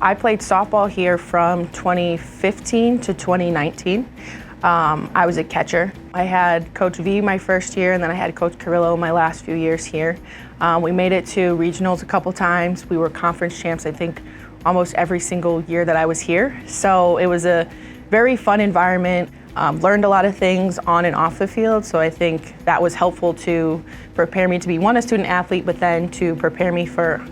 I played softball here from 2015 to 2019. I was a catcher. I had Coach V my first year, and then I had Coach Carrillo my last few years here. We made it to regionals a couple times. We were conference champs, I think, almost every single year that I was here. So it was a very fun environment. Learned a lot of things on and off the field, so I think that was helpful to prepare me to be, one, a student athlete, but then to prepare me for,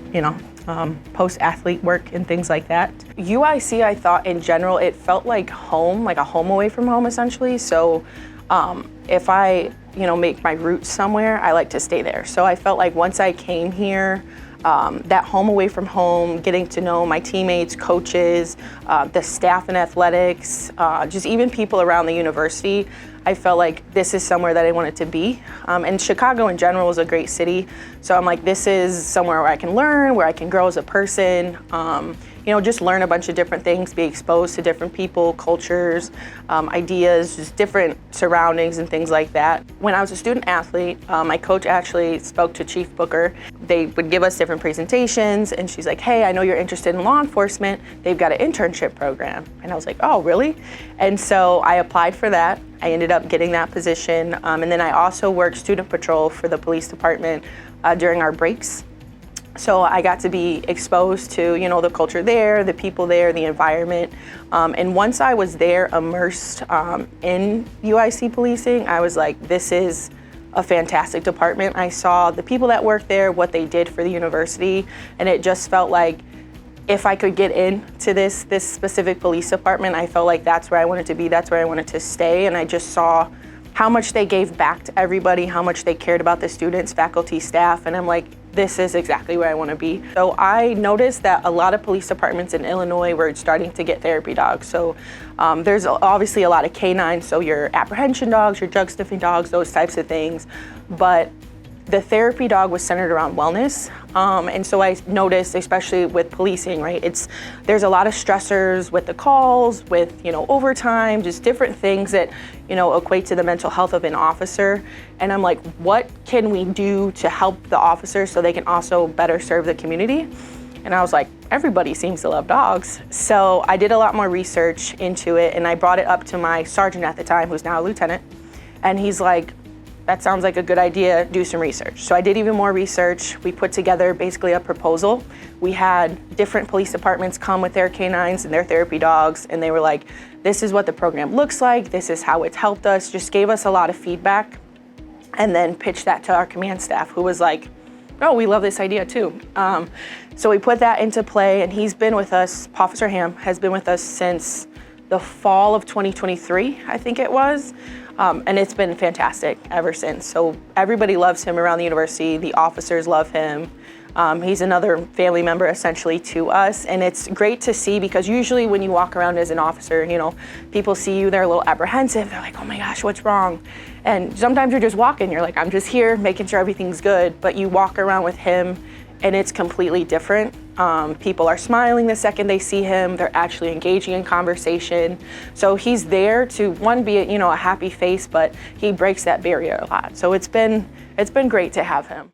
post-athlete work and things like that. UIC, I thought in general, it felt like home, like a home away from home essentially. So if I, make my roots somewhere, I like to stay there. So I felt like once I came here, that home away from home, getting to know my teammates, coaches, the staff in athletics, just even people around the university, I felt like this is somewhere that I wanted to be. And Chicago in general is a great city. So I'm like, this is somewhere where I can learn, where I can grow as a person, just learn a bunch of different things, be exposed to different people, cultures, ideas, just different surroundings and things like that. When I was a student athlete, my coach actually spoke to Chief Booker. They would give us different presentations, and she's like, hey, I know you're interested in law enforcement. They've got an internship program. And I was like, oh, really? And so I applied for that. I ended up getting that position. And then I also worked student patrol for the police department during our breaks. So I got to be exposed to, the culture there, the people there, the environment. And once I was there immersed in UIC policing, I was like, this is a fantastic department. I saw the people that worked there, what they did for the university, and it just felt like if I could get into this specific police department, I felt like that's where I wanted to be, that's where I wanted to stay. And I just saw how much they gave back to everybody, how much they cared about the students, faculty, staff, and I'm like, this is exactly where I want to be. So I noticed that a lot of police departments in Illinois were starting to get therapy dogs. So there's obviously a lot of canines, so your apprehension dogs, your drug sniffing dogs, those types of things. But the therapy dog was centered around wellness. And so I noticed, especially with policing, right, there's a lot of stressors with the calls, with, overtime, just different things that, equate to the mental health of an officer. And I'm like, what can we do to help the officers so they can also better serve the community? And I was like, everybody seems to love dogs. So I did a lot more research into it, and I brought it up to my sergeant at the time, who's now a lieutenant. And he's like, that sounds like a good idea, do some research. So I did even more research. We put together basically a proposal. We had different police departments come with their canines and their therapy dogs, and they were like, this is what the program looks like, this is how it's helped us, just gave us a lot of feedback, and then pitched that to our command staff, who was like, oh, we love this idea too. So we put that into play, and he's been with us, Officer Ham has been with us since the fall of 2023, I think it was. And it's been fantastic ever since. So everybody loves him around the university. The officers love him. He's another family member essentially to us. And it's great to see, because usually when you walk around as an officer, people see you, they're a little apprehensive. They're like, oh my gosh, what's wrong? And sometimes you're just walking. You're like, I'm just here making sure everything's good. But you walk around with him and it's completely different. People are smiling the second they see him. They're actually engaging in conversation. So he's there to, one, be a happy face, but he breaks that barrier a lot. So it's been great to have him.